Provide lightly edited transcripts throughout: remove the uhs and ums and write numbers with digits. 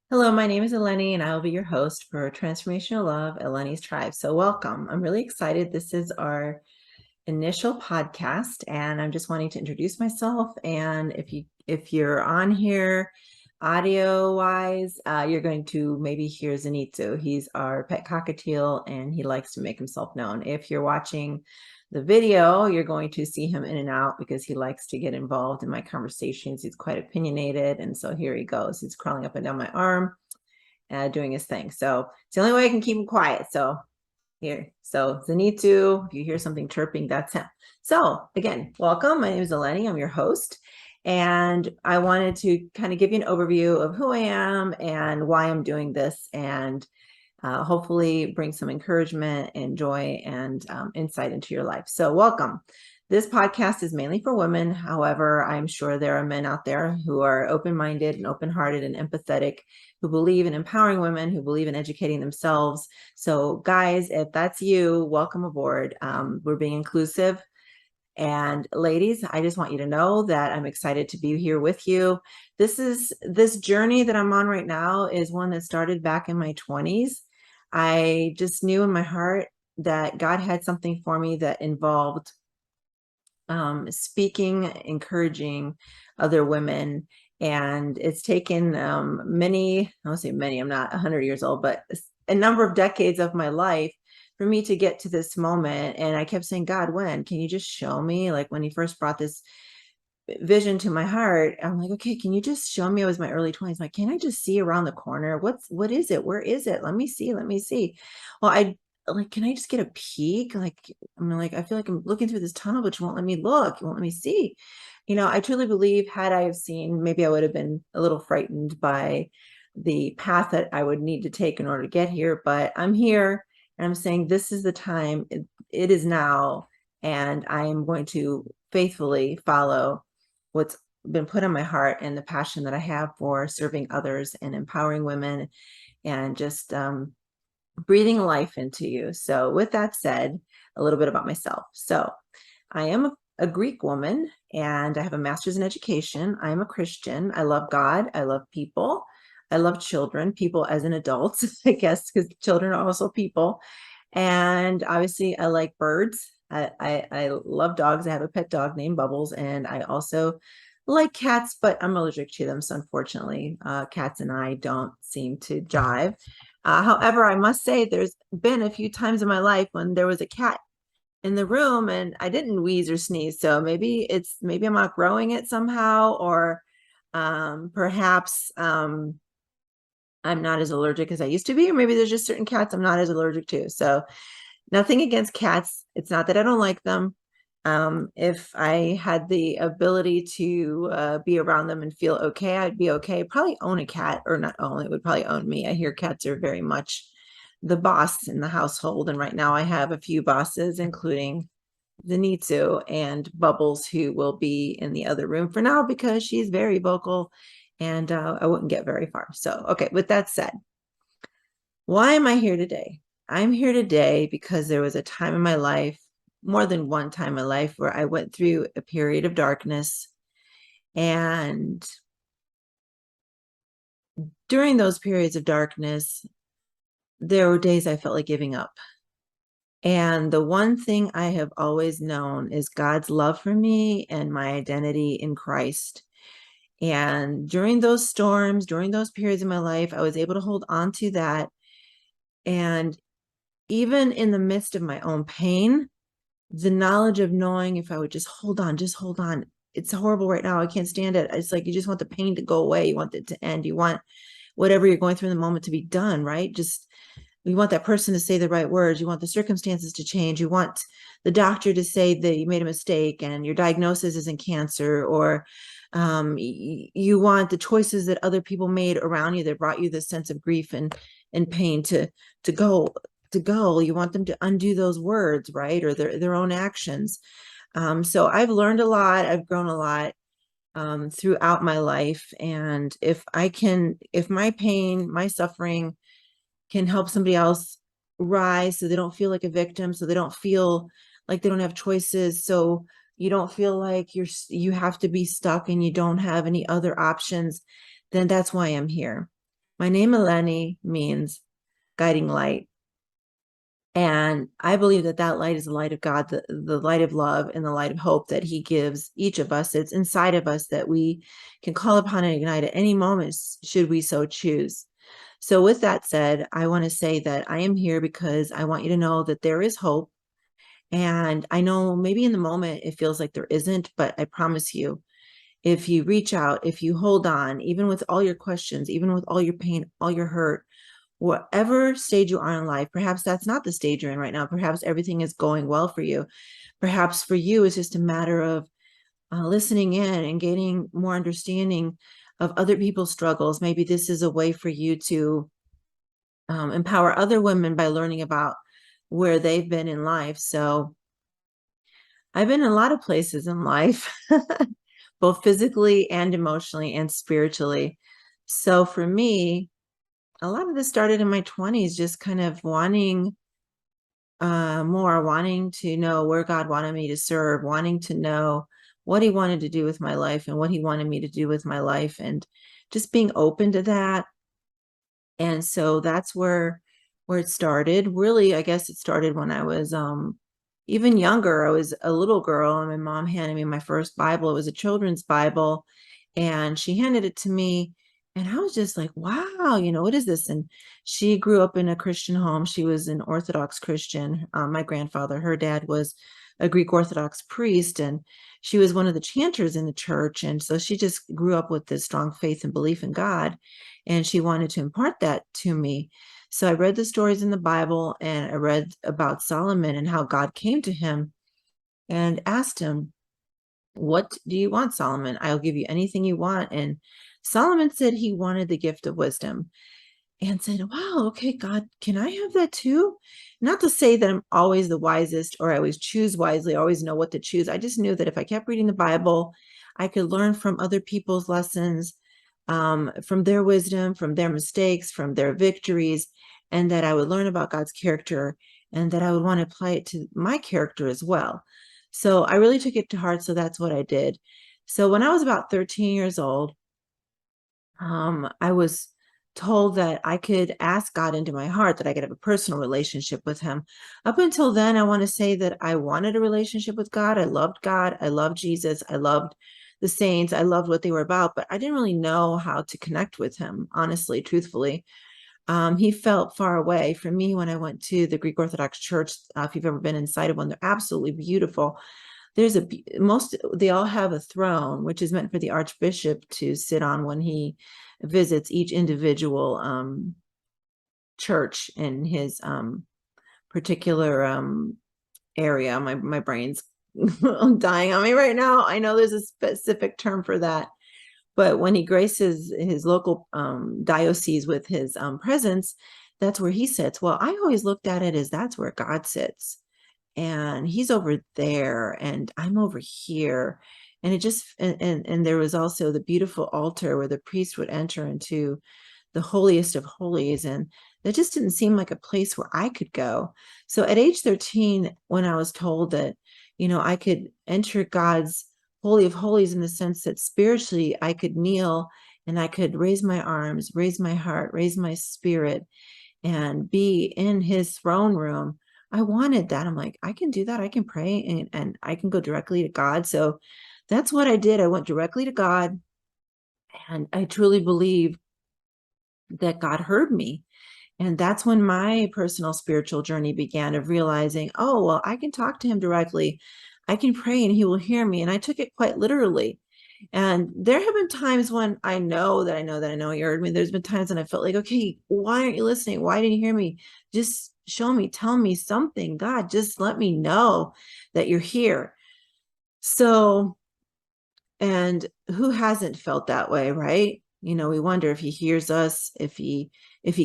Hello, my name is Eleni, and I will be your host for Transformational Love, Eleni's Tribe. So, welcome. I'm really excited. This is our initial podcast, and I'm just wanting to introduce myself. And if you're on here, audio wise, you're going to maybe hear Zenitsu. He's our pet cockatiel, and he likes to make himself known. If you're watching the video, you're going to see him in and out because he likes to get involved in my conversations. He's quite opinionated, and so here he goes. He's crawling up and down my arm, doing his thing. So it's the only way I can keep him quiet. So here, so Zenitsu, if you hear something chirping, that's him. So again, welcome. My name is Eleni. I'm your host. And I wanted to kind of give you an overview of who I am and why I'm doing this, and hopefully bring some encouragement and joy and insight into your life. So welcome. This podcast is mainly for women. However, I'm sure there are men out there who are open-minded and open-hearted and empathetic, who believe in empowering women, who believe in educating themselves. So guys, if that's you, welcome aboard. We're being inclusive. And ladies, I just want you to know that I'm excited to be here with you. This journey that I'm on right now is one that started back in my 20s. I just knew in my heart that God had something for me that involved speaking, encouraging other women. And it's taken many, I won't say many, I'm not 100 years old, but a number of decades of my life for me to get to this moment. And I kept saying, God, when? Can you just show me? Like when he first brought this vision to my heart, I'm like, okay, can you just show me? It was my early 20s. Like, can I just see around the corner? What is it? Where is it? Let me see. Well, I like, can I just get a peek? Like, I'm like, I feel like I'm looking through this tunnel, but you won't let me look. You won't let me see. I truly believe had I have seen, maybe I would have been a little frightened by the path that I would need to take in order to get here. But I'm here and I'm saying, this is the time. It is now. And I am going to faithfully follow what's been put on my heart and the passion that I have for serving others and empowering women and just breathing life into you. So with that said, a little bit about myself. So I am a Greek woman and I have a master's in education. I am a Christian. I love God. I love people. I love children, people as an adult, I guess, because children are also people. And obviously I like birds. I love dogs. I have a pet dog named Bubbles, and I also like cats, but I'm allergic to them. So unfortunately, cats and I don't seem to jive. However, I must say there's been a few times in my life when there was a cat in the room and I didn't wheeze or sneeze. So maybe I'm outgrowing it somehow, or perhaps I'm not as allergic as I used to be, or maybe there's just certain cats I'm not as allergic to. So nothing against cats. It's not that I don't like them. If I had the ability to be around them and feel okay, I'd be okay. Probably own a cat, or not own, it would probably own me. I hear cats are very much the boss in the household. And right now I have a few bosses, including Zenitsu and Bubbles, who will be in the other room for now because she's very vocal and I wouldn't get very far. So, okay, with that said, why am I here today? I'm here today because there was a time in my life, more than one time in my life, where I went through a period of darkness. And during those periods of darkness, there were days I felt like giving up. And the one thing I have always known is God's love for me and my identity in Christ. And during those storms, during those periods of my life, I was able to hold on to that. And even in the midst of my own pain, the knowledge of knowing if I would just hold on, It's horrible right now. I can't stand it. It's like you just want the pain to go away. You want it to end. You want whatever you're going through in the moment to be done, right? Just you want that person to say the right words. You want the circumstances to change. You want the doctor to say that you made a mistake and your diagnosis isn't cancer, or you want the choices that other people made around you that brought you this sense of grief and pain to go. You want them to undo those words, right? Or their own actions. So I've learned a lot. I've grown a lot throughout my life. And if my pain, my suffering can help somebody else rise so they don't feel like a victim, so they don't feel like they don't have choices, so you don't feel like you have to be stuck and you don't have any other options, then that's why I'm here. My name Eleni means guiding light. And I believe that that light is the light of God, the light of love and the light of hope that he gives each of us. It's inside of us that we can call upon and ignite at any moment, should we so choose. So with that said, I want to say that I am here because I want you to know that there is hope. And I know maybe in the moment it feels like there isn't, but I promise you, if you reach out, if you hold on, even with all your questions, even with all your pain, all your hurt, whatever stage you are in life, perhaps that's not the stage you're in right now. Perhaps everything is going well for you. Perhaps for you, it's just a matter of listening in and gaining more understanding of other people's struggles. Maybe this is a way for you to empower other women by learning about where they've been in life. So I've been in a lot of places in life, both physically and emotionally and spiritually. So for me, a lot of this started in my 20s, just kind of wanting more, wanting to know where God wanted me to serve, wanting to know what he wanted to do with my life and what he wanted me to do with my life, and just being open to that. And so that's where it started. Really, I guess it started when I was even younger. I was a little girl and my mom handed me my first Bible. It was a children's Bible, and she handed it to me, and I was just like, wow, what is this? And she grew up in a Christian home. She was an Orthodox Christian. My grandfather, her dad, was a Greek Orthodox priest, and she was one of the chanters in the church. And so she just grew up with this strong faith and belief in God, and she wanted to impart that to me. So I read the stories in the Bible, and I read about Solomon and how God came to him and asked him, what do you want, Solomon? I'll give you anything you want. And Solomon said he wanted the gift of wisdom, and said, wow, okay, God, can I have that too? Not to say that I'm always the wisest or I always choose wisely, I always know what to choose. I just knew that if I kept reading the Bible, I could learn from other people's lessons, from their wisdom, from their mistakes, from their victories, and that I would learn about God's character, and that I would want to apply it to my character as well. So I really took it to heart. So that's what I did. So when I was about 13 years old, I was told that I could ask God into my heart, that I could have a personal relationship with him. Up until then, I want to say that I wanted a relationship with God. I loved God. I loved Jesus. I loved the saints. I loved what they were about, but I didn't really know how to connect with him, honestly, truthfully. He felt far away from me when I went to the Greek Orthodox Church. If you've ever been inside of one, they're absolutely beautiful. There's they all have a throne, which is meant for the archbishop to sit on when he visits each individual church in his particular area. My brain's dying on me right now. I know there's a specific term for that, but when he graces his local diocese with his presence, that's where he sits. Well, I always looked at it as that's where God sits, and he's over there and I'm over here. And it just and there was also the beautiful altar where the priest would enter into the holiest of holies, and that just didn't seem like a place where I could go. So at age 13, when I was told that I could enter God's holy of holies, in the sense that spiritually I could kneel and I could raise my arms, raise my heart, raise my spirit, and be in his throne room, I wanted that. I'm like, I can do that. I can pray, and I can go directly to God. So that's what I did. I went directly to God, and I truly believe that God heard me. And that's when my personal spiritual journey began, of realizing, oh, well, I can talk to him directly. I can pray and he will hear me. And I took it quite literally. And there have been times when I know that I know that I know he heard me. There's been times when I felt like, okay, why aren't you listening? Why didn't you hear me? Just show me, tell me something. God, just let me know that you're here. So, and who hasn't felt that way, right? We wonder if he hears us, if he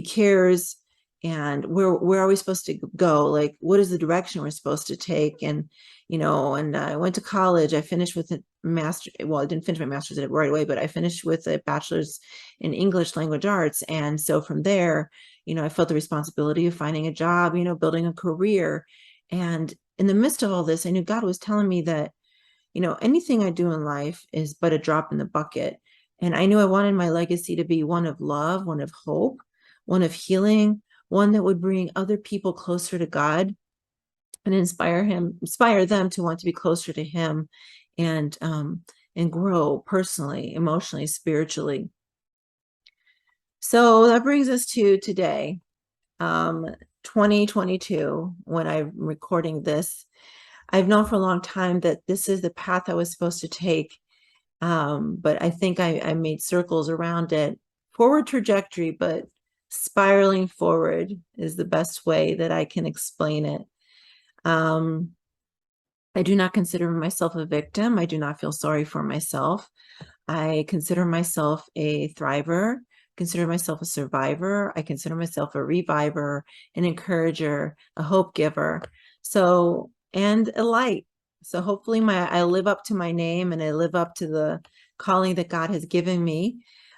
cares, and where are we supposed to go? Like, what is the direction we're supposed to take? And I went to college. I finished with a master. Well, I didn't finish my master's right away, but I finished with a bachelor's in English language arts. And so from there, I felt the responsibility of finding a job, building a career. And in the midst of all this, I knew God was telling me that anything I do in life is but a drop in the bucket. And I knew I wanted my legacy to be one of love, one of hope, one of healing, one that would bring other people closer to God and inspire them to want to be closer to Him, and grow personally, emotionally, spiritually. So that brings us to today, 2022, when I'm recording this. I've known for a long time that this is the path I was supposed to take. But I think I made circles around it. Forward trajectory, but spiraling forward is the best way that I can explain it. I do not consider myself a victim. I do not feel sorry for myself. I consider myself a thriver, consider myself a survivor. I consider myself a reviver, an encourager, a hope giver. So, and a light. So hopefully I live up to my name, and I live up to the calling that God has given me.